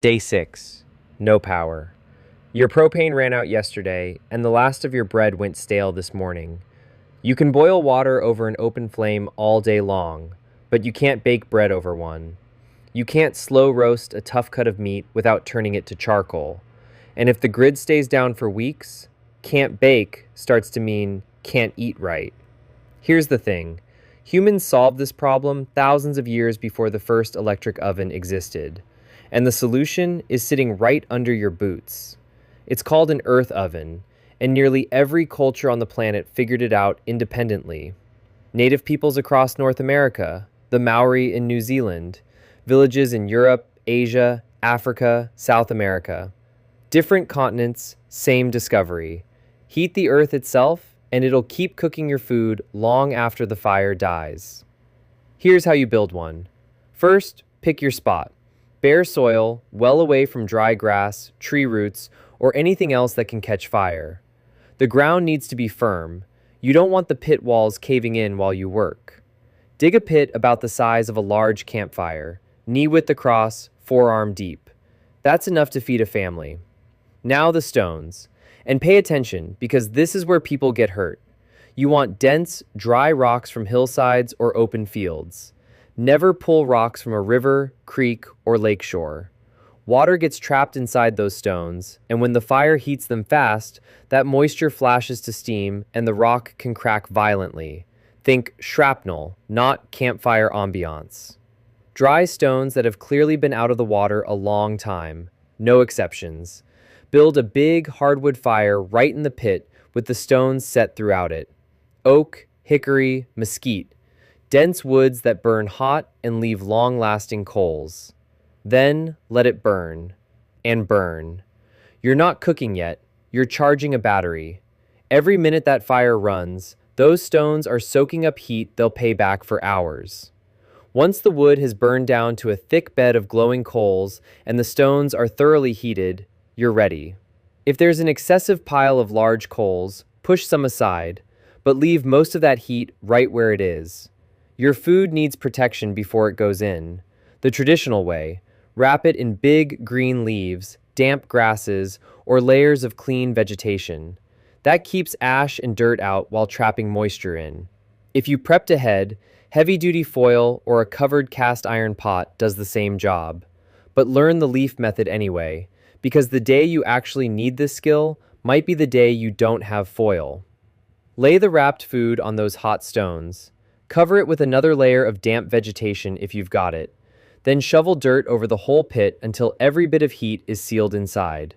Day 6. No power. Your propane ran out yesterday, and the last of your bread went stale this morning. You can boil water over an open flame all day long, but you can't bake bread over one. You can't slow roast a tough cut of meat without turning it to charcoal. And if the grid stays down for weeks, can't bake starts to mean can't eat right. Here's the thing. Humans solved this problem thousands of years before the first electric oven existed. And the solution is sitting right under your boots. It's called an earth oven, and nearly every culture on the planet figured it out independently. Native peoples across North America, the Maori in New Zealand, villages in Europe, Asia, Africa, South America. Different continents, same discovery. Heat the earth itself, and it'll keep cooking your food long after the fire dies. Here's how you build one. First, pick your spot. Bare soil, well away from dry grass, tree roots, or anything else that can catch fire. The ground needs to be firm. You don't want the pit walls caving in while you work. Dig a pit about the size of a large campfire, knee-width across, forearm deep. That's enough to feed a family. Now the stones. And pay attention, because this is where people get hurt. You want dense, dry rocks from hillsides or open fields. Never pull rocks from a river, creek, or lake shore. Water gets trapped inside those stones, and when the fire heats them fast, that moisture flashes to steam and the rock can crack violently. Think shrapnel, not campfire ambiance. Dry stones that have clearly been out of the water a long time. No exceptions. Build a big hardwood fire right in the pit with the stones set throughout it. Oak, hickory, mesquite. Dense woods that burn hot and leave long-lasting coals. Then let it burn. And burn. You're not cooking yet. You're charging a battery. Every minute that fire runs, those stones are soaking up heat they'll pay back for hours. Once the wood has burned down to a thick bed of glowing coals and the stones are thoroughly heated, you're ready. If there's an excessive pile of large coals, push some aside, but leave most of that heat right where it is. Your food needs protection before it goes in. The traditional way, wrap it in big green leaves, damp grasses, or layers of clean vegetation. That keeps ash and dirt out while trapping moisture in. If you prepped ahead, heavy-duty foil or a covered cast iron pot does the same job. But learn the leaf method anyway, because the day you actually need this skill might be the day you don't have foil. Lay the wrapped food on those hot stones. Cover it with another layer of damp vegetation if you've got it. Then shovel dirt over the whole pit until every bit of heat is sealed inside.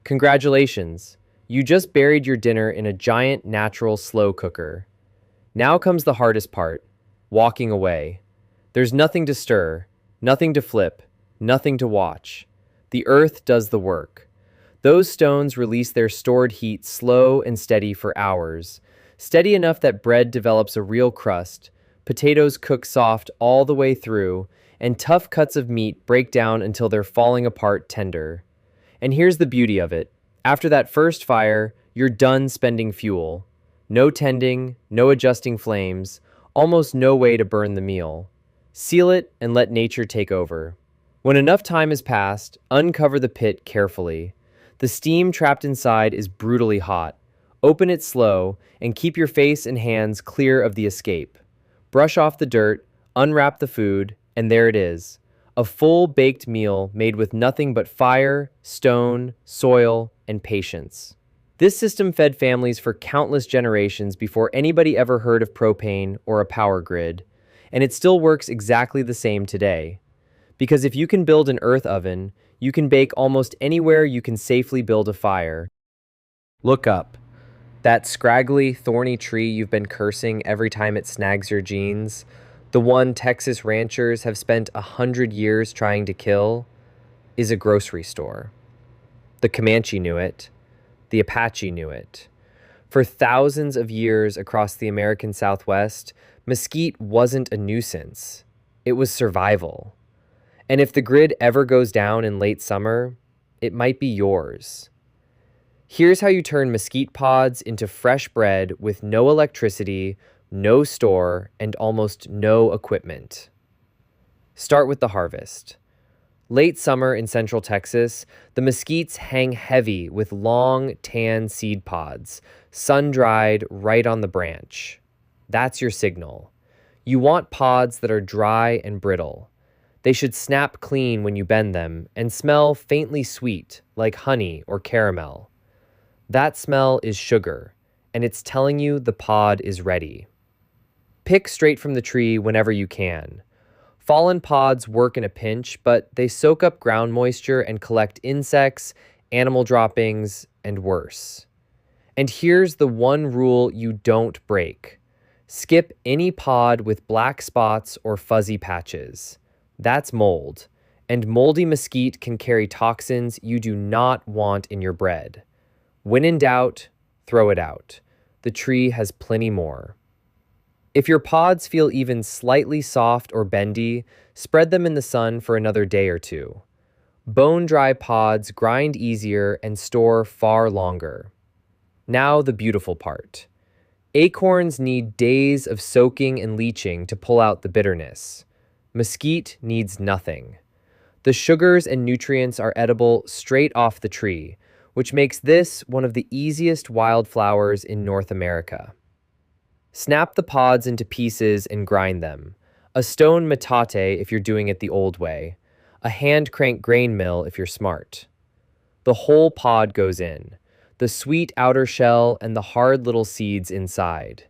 Congratulations! You just buried your dinner in a giant natural slow cooker. Now comes the hardest part, walking away. There's nothing to stir, nothing to flip, nothing to watch. The earth does the work. Those stones release their stored heat slow and steady for hours, steady enough that bread develops a real crust, potatoes cook soft all the way through, and tough cuts of meat break down until they're falling apart tender. And here's the beauty of it. After that first fire, you're done spending fuel. No tending, no adjusting flames, almost no way to burn the meal. Seal it and let nature take over. When enough time has passed, uncover the pit carefully. The steam trapped inside is brutally hot. Open it slow and keep your face and hands clear of the escape. Brush off the dirt, unwrap the food, and there it is. A full baked meal made with nothing but fire, stone, soil, and patience. This system fed families for countless generations before anybody ever heard of propane or a power grid, and it still works exactly the same today. Because if you can build an earth oven, you can bake almost anywhere you can safely build a fire. Look up. That scraggly, thorny tree you've been cursing every time it snags your jeans, the one Texas ranchers have spent 100 years trying to kill, is a grocery store. The Comanche knew it. The Apache knew it. For thousands of years across the American Southwest, mesquite wasn't a nuisance. It was survival. And if the grid ever goes down in late summer, it might be yours. Here's how you turn mesquite pods into fresh bread with no electricity, no store, and almost no equipment. Start with the harvest. Late summer in central Texas, the mesquites hang heavy with long, tan seed pods, sun-dried right on the branch. That's your signal. You want pods that are dry and brittle. They should snap clean when you bend them and smell faintly sweet, like honey or caramel. That smell is sugar, and it's telling you the pod is ready. Pick straight from the tree whenever you can. Fallen pods work in a pinch, but they soak up ground moisture and collect insects, animal droppings, and worse. And here's the one rule you don't break. Skip any pod with black spots or fuzzy patches. That's mold, and moldy mesquite can carry toxins you do not want in your bread. When in doubt, throw it out. The tree has plenty more. If your pods feel even slightly soft or bendy, spread them in the sun for another day or two. Bone-dry pods grind easier and store far longer. Now the beautiful part. Acorns need days of soaking and leaching to pull out the bitterness. Mesquite needs nothing. The sugars and nutrients are edible straight off the tree, which makes this one of the easiest wildflowers in North America. Snap the pods into pieces and grind them. A stone metate if you're doing it the old way. A hand-crank grain mill if you're smart. The whole pod goes in. The sweet outer shell and the hard little seeds inside.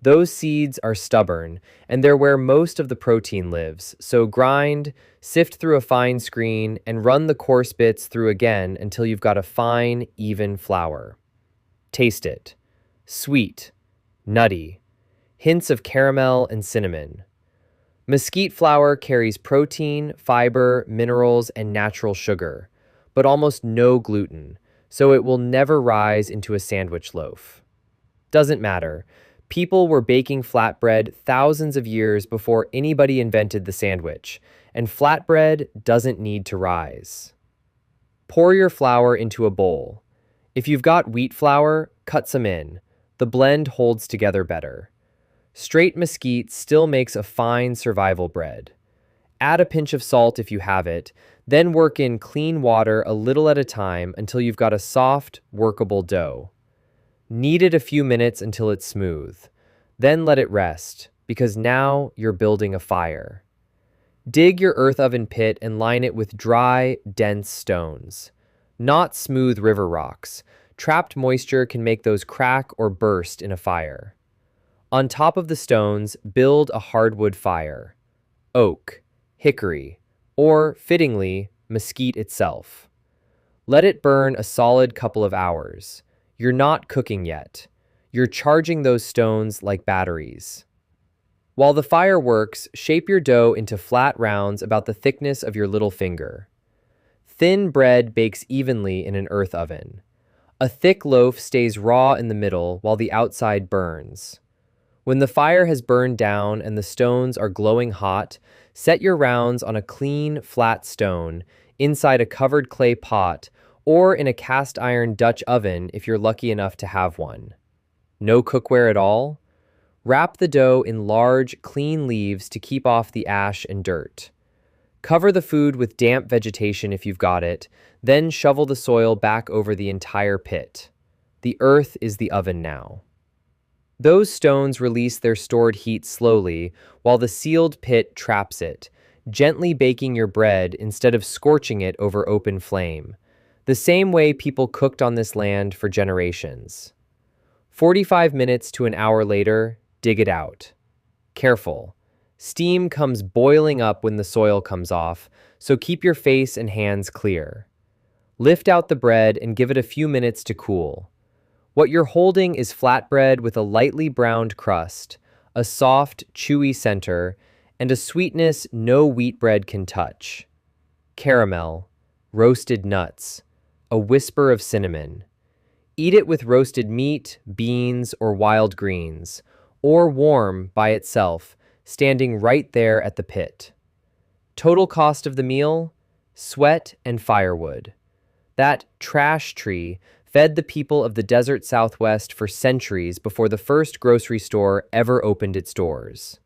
Those seeds are stubborn, and they're where most of the protein lives, so grind, sift through a fine screen, and run the coarse bits through again until you've got a fine, even flour. Taste it. Sweet. Nutty, hints of caramel and cinnamon. Mesquite flour carries protein, fiber, minerals, and natural sugar, but almost no gluten, so it will never rise into a sandwich loaf. Doesn't matter. People were baking flatbread thousands of years before anybody invented the sandwich, and flatbread doesn't need to rise. Pour your flour into a bowl. If you've got wheat flour, cut some in. The blend holds together better. Straight mesquite still makes a fine survival bread. Add a pinch of salt if you have it, then work in clean water a little at a time until you've got a soft, workable dough. Knead it a few minutes until it's smooth. Then let it rest, because now you're building a fire. Dig your earth oven pit and line it with dry, dense stones. Not smooth river rocks. Trapped moisture can make those crack or burst in a fire. On top of the stones, build a hardwood fire. Oak, hickory, or, fittingly, mesquite itself. Let it burn a solid couple of hours. You're not cooking yet. You're charging those stones like batteries. While the fire works, shape your dough into flat rounds about the thickness of your little finger. Thin bread bakes evenly in an earth oven. A thick loaf stays raw in the middle while the outside burns. When the fire has burned down and the stones are glowing hot, set your rounds on a clean, flat stone inside a covered clay pot or in a cast iron Dutch oven if you're lucky enough to have one. No cookware at all? Wrap the dough in large, clean leaves to keep off the ash and dirt. Cover the food with damp vegetation if you've got it, then shovel the soil back over the entire pit. The earth is the oven now. Those stones release their stored heat slowly while the sealed pit traps it, gently baking your bread instead of scorching it over open flame, the same way people cooked on this land for generations. 45 minutes to an hour later, dig it out. Careful. Steam comes boiling up when the soil comes off, so keep your face and hands clear. Lift out the bread and give it a few minutes to cool. What you're holding is flatbread with a lightly browned crust, a soft, chewy center, and a sweetness no wheat bread can touch. Caramel, roasted nuts, a whisper of cinnamon. Eat it with roasted meat, beans, or wild greens, or warm by itself, standing right there at the pit. Total cost of the meal? Sweat and firewood. That trash tree fed the people of the desert Southwest for centuries before the first grocery store ever opened its doors.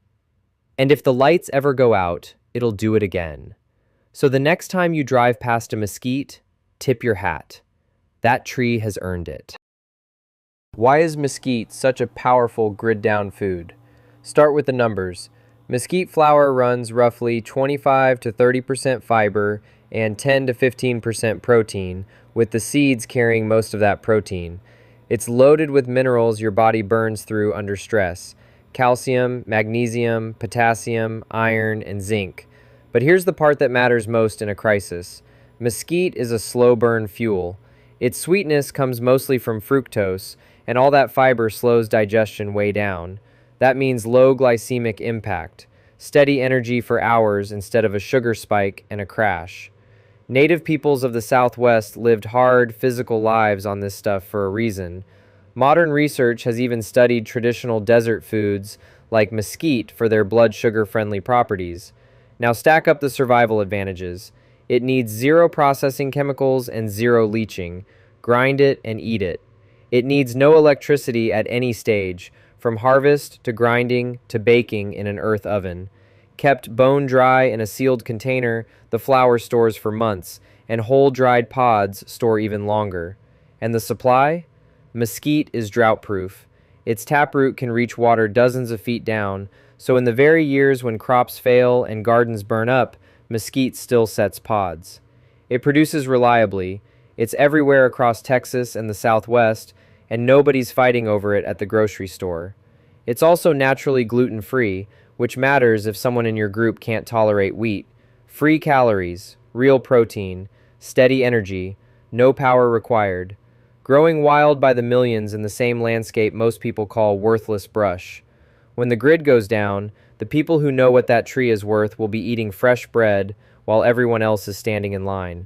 And if the lights ever go out, it'll do it again. So the next time you drive past a mesquite, tip your hat. That tree has earned it. Why is mesquite such a powerful grid-down food? Start with the numbers. Mesquite flour runs roughly 25 to 30% fiber and 10 to 15% protein, with the seeds carrying most of that protein. It's loaded with minerals your body burns through under stress: calcium, magnesium, potassium, iron, and zinc. But here's the part that matters most in a crisis. Mesquite is a slow burn fuel. Its sweetness comes mostly from fructose, and all that fiber slows digestion way down. That means low glycemic impact, steady energy for hours instead of a sugar spike and a crash. Native peoples of the Southwest lived hard, physical lives on this stuff for a reason. Modern research has even studied traditional desert foods like mesquite for their blood sugar-friendly properties. Now stack up the survival advantages. It needs zero processing chemicals and zero leaching. Grind it and eat it. It needs no electricity at any stage, from harvest to grinding to baking in an earth oven. Kept bone dry in a sealed container, the flour stores for months, and whole dried pods store even longer. And the supply? Mesquite is drought-proof. Its taproot can reach water dozens of feet down, so in the very years when crops fail and gardens burn up, mesquite still sets pods. It produces reliably. It's everywhere across Texas and the Southwest, and nobody's fighting over it at the grocery store. It's also naturally gluten-free, which matters if someone in your group can't tolerate wheat. Free calories, real protein, steady energy, no power required. Growing wild by the millions in the same landscape most people call worthless brush. When the grid goes down, the people who know what that tree is worth will be eating fresh bread while everyone else is standing in line.